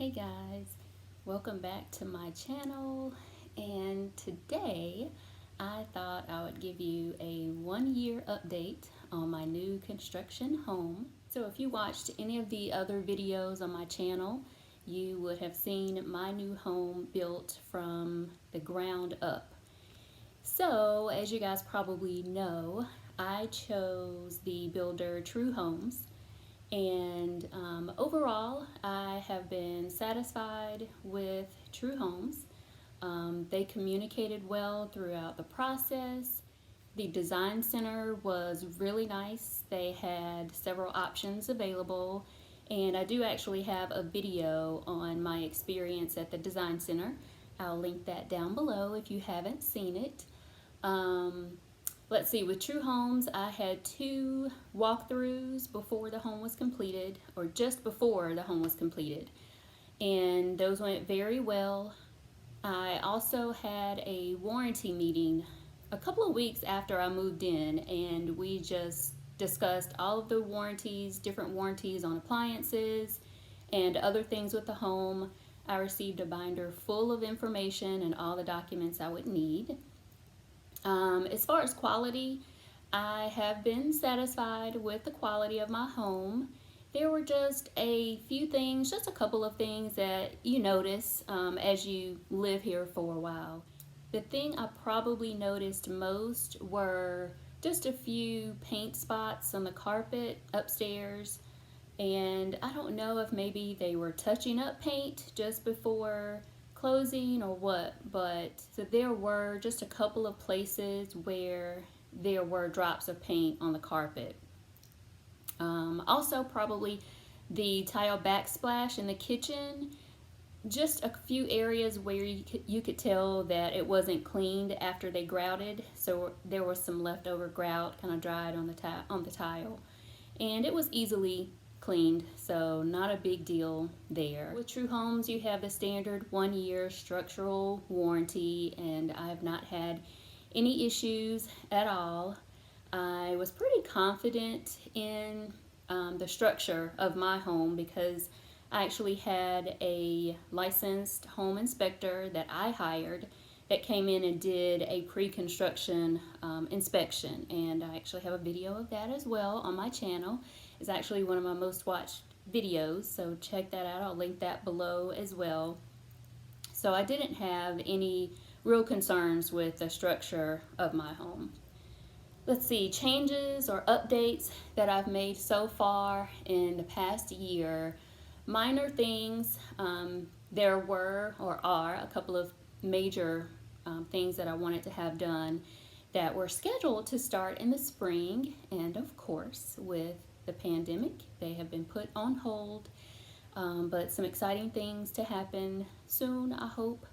Hey guys, welcome back to my channel, and today I thought I would give you a 1-year update on my new construction home. So if you watched any of the other videos on my channel, you would have seen my new home built from the ground up. So as you guys probably know, I chose the builder True Homes. And overall, I have been satisfied with True Homes. They communicated well throughout the process. The design center was really nice. They had several options available, and I do actually have a video on my experience at the design center. I'll link that down below if you haven't seen it. Let's see, with True Homes, I had 2 walkthroughs before the home was completed, or just before the home was completed, and those went very well. I also had a warranty meeting a couple of weeks after I moved in, and we just discussed all of the warranties, different warranties on appliances and other things with the home. I received a binder full of information and all the documents I would need. As far as quality, I have been satisfied with the quality of my home. There were just a few things, just a couple of things that you notice as you live here for a while. The thing I probably noticed most were just a few paint spots on the carpet upstairs, and I don't know if maybe they were touching up paint just before closing or what, but so there were just a couple of places where there were drops of paint on the carpet. Also probably the tile backsplash in the kitchen, just a few areas where you could tell that it wasn't cleaned after they grouted, so there was some leftover grout kind of dried on the tile, and it was easily cleaned, so not a big deal there. With True Homes, you have the standard 1-year structural warranty, and I have not had any issues at all. I was pretty confident in the structure of my home because I actually had a licensed home inspector that I hired that came in and did a pre-construction inspection, and I actually have a video of that as well on my channel. It's actually one of my most watched videos, so check that out. I'll link that below as well. So I didn't have any real concerns with the structure of my home. Let's see, changes or updates that I've made so far in the past year. Minor things. There were or are a couple of major things that I wanted to have done that were scheduled to start in the spring, and of course with the pandemic they have been put on hold, but some exciting things to happen soon, I hope.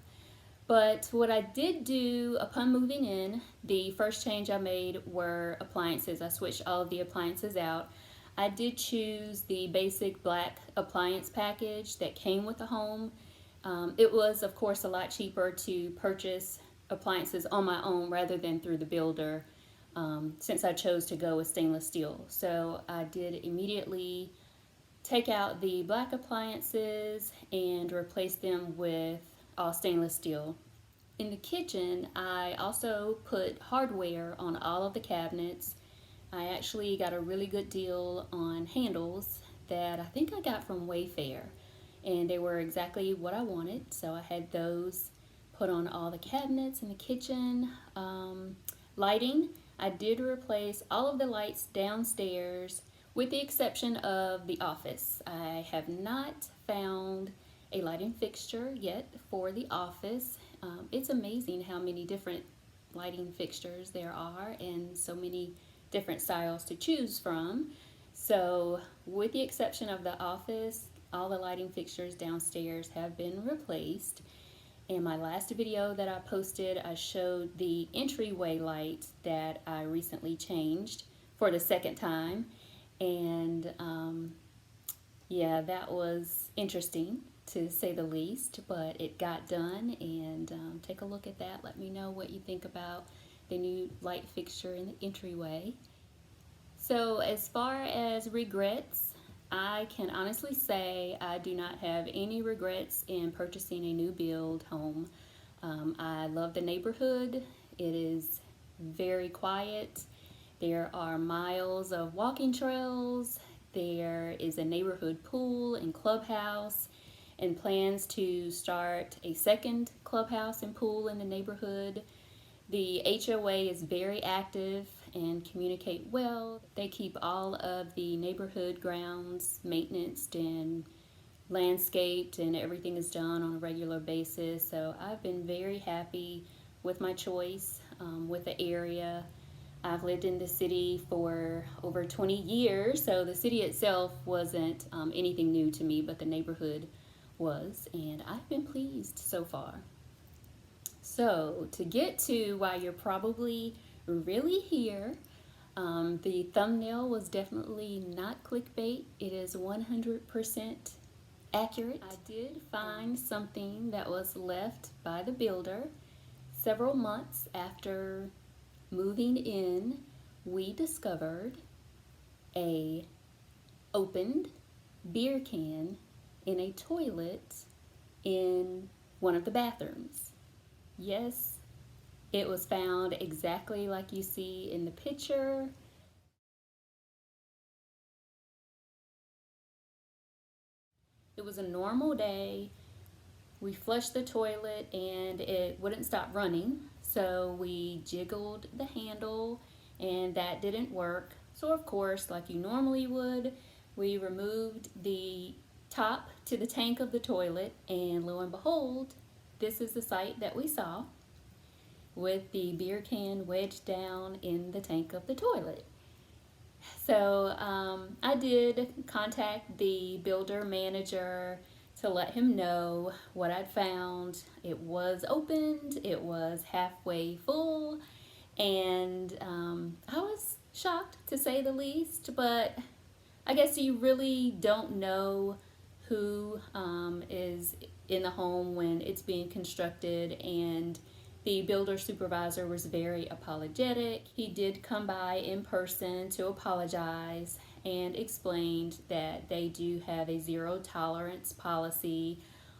But what I did do upon moving in, the first change I made were appliances. I switched all of the appliances out. I did choose the basic black appliance package that came with the home. It was, of course, a lot cheaper to purchase appliances on my own rather than through the builder, since I chose to go with stainless steel. So I did immediately take out the black appliances and replace them with all stainless steel. In the kitchen, I also put hardware on all of the cabinets. I actually got a really good deal on handles that I think I got from Wayfair, and they were exactly what I wanted, so I had those put on all the cabinets in the kitchen. Lighting, I did replace all of the lights downstairs with the exception of the office. I have not found a lighting fixture yet for the office. It's amazing how many different lighting fixtures there are and so many different styles to choose from. So with the exception of the office, all the lighting fixtures downstairs have been replaced. In my last video that I posted, I showed the entryway light that I recently changed for the second time, and yeah, that was interesting to say the least, but it got done, and take a look at that. Let me know what you think about the new light fixture in the entryway. So as far as regrets, I can honestly say I do not have any regrets in purchasing a new build home. I love the neighborhood. It is very quiet. There are miles of walking trails. There is a neighborhood pool and clubhouse, and plans to start a second clubhouse and pool in the neighborhood. The HOA is very active and communicate well. They keep all of the neighborhood grounds maintenanced and landscaped, and everything is done on a regular basis. So I've been very happy with my choice, with the area. I've lived in the city for over 20 years, so the city itself wasn't anything new to me, but the neighborhood was, and I've been pleased so far. So to get to why you're probably really here, the thumbnail was definitely not clickbait. It is 100% accurate. I did find something that was left by the builder. Several months after moving in, we discovered a opened beer can in a toilet in one of the bathrooms. Yes, it was found exactly like you see in the picture. It was a normal day. We flushed the toilet and it wouldn't stop running. So we jiggled the handle and that didn't work. So of course, like you normally would, we removed the top to the tank of the toilet, and lo and behold, this is the sight that we saw, with the beer can wedged down in the tank of the toilet. So I did contact the builder manager to let him know what I'd found. It was opened, it was halfway full, and I was shocked to say the least, but I guess you really don't know who is in the home when it's being constructed, and the builder supervisor was very apologetic. He did come by in person to apologize and explained that they do have a zero tolerance policy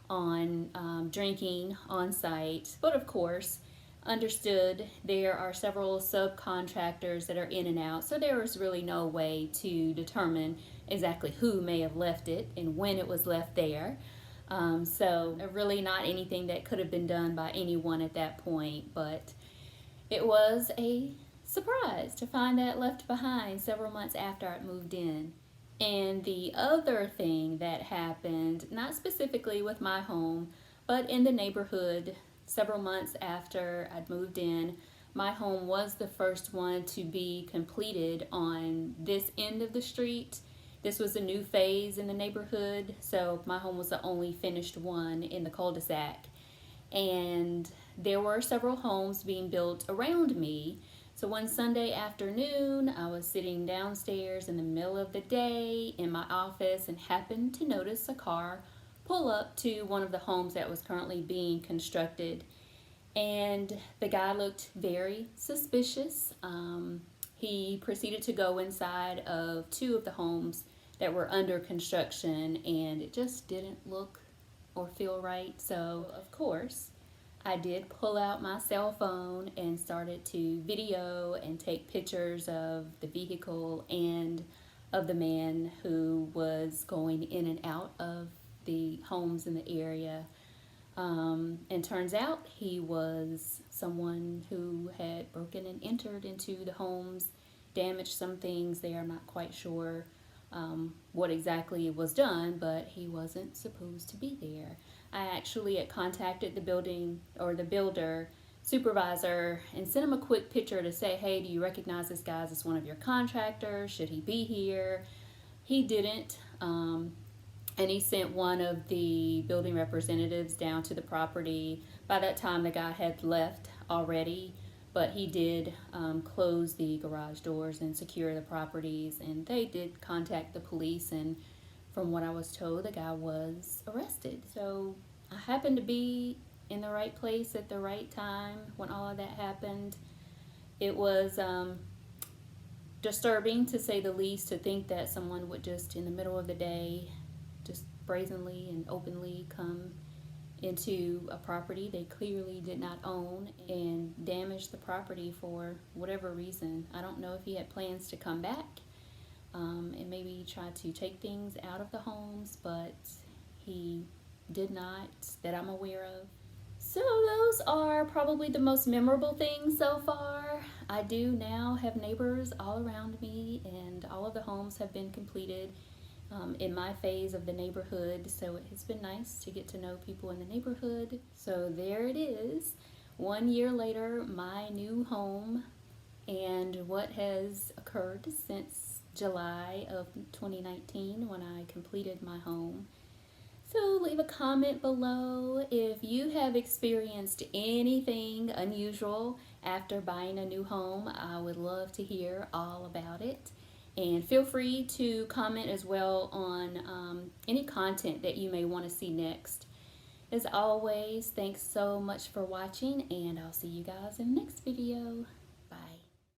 on drinking on site, but of course understood there are several subcontractors that are in and out, so there was really no way to determine exactly who may have left it and when it was left there. So really not anything that could have been done by anyone at that point, but it was a surprise to find that left behind several months after I'd moved in. And the other thing that happened, not specifically with my home, but in the neighborhood several months after I'd moved in, my home was the first one to be completed on this end of the street. This was a new phase in the neighborhood, so my home was the only finished one in the cul-de-sac. And there were several homes being built around me. So one Sunday afternoon, I was sitting downstairs in the middle of the day in my office and happened to notice a car pull up to one of the homes that was currently being constructed. And the guy looked very suspicious. He proceeded to go inside of two of the homes that were under construction, and it just didn't look or feel right. So, of course, I did pull out my cell phone and started to video and take pictures of the vehicle and of the man who was going in and out of the homes in the area. And turns out he was someone who had broken and entered into the homes, damaged some things there. I'm not quite sure what exactly was done, but he wasn't supposed to be there. I actually had contacted the builder supervisor and sent him a quick picture to say, hey, do you recognize this guy as one of your contractors? Should he be here? He didn't. And he sent one of the building representatives down to the property. By that time, the guy had left already, but he did close the garage doors and secure the properties, and they did contact the police, and from what I was told, the guy was arrested. So I happened to be in the right place at the right time when all of that happened. It was disturbing, to say the least, to think that someone would just in the middle of the day just brazenly and openly come into a property they clearly did not own and damage the property for whatever reason. I don't know if he had plans to come back and maybe try to take things out of the homes, but he did not, that I'm aware of. So those are probably the most memorable things so far. I do now have neighbors all around me, and all of the homes have been completed in my phase of the neighborhood, so it has been nice to get to know people in the neighborhood. So there it is, 1 year later, my new home, and what has occurred since July of 2019 when I completed my home. So leave a comment below if you have experienced anything unusual after buying a new home. I would love to hear all about it. And feel free to comment as well on any content that you may want to see next. As always, thanks so much for watching, and I'll see you guys in the next video. Bye.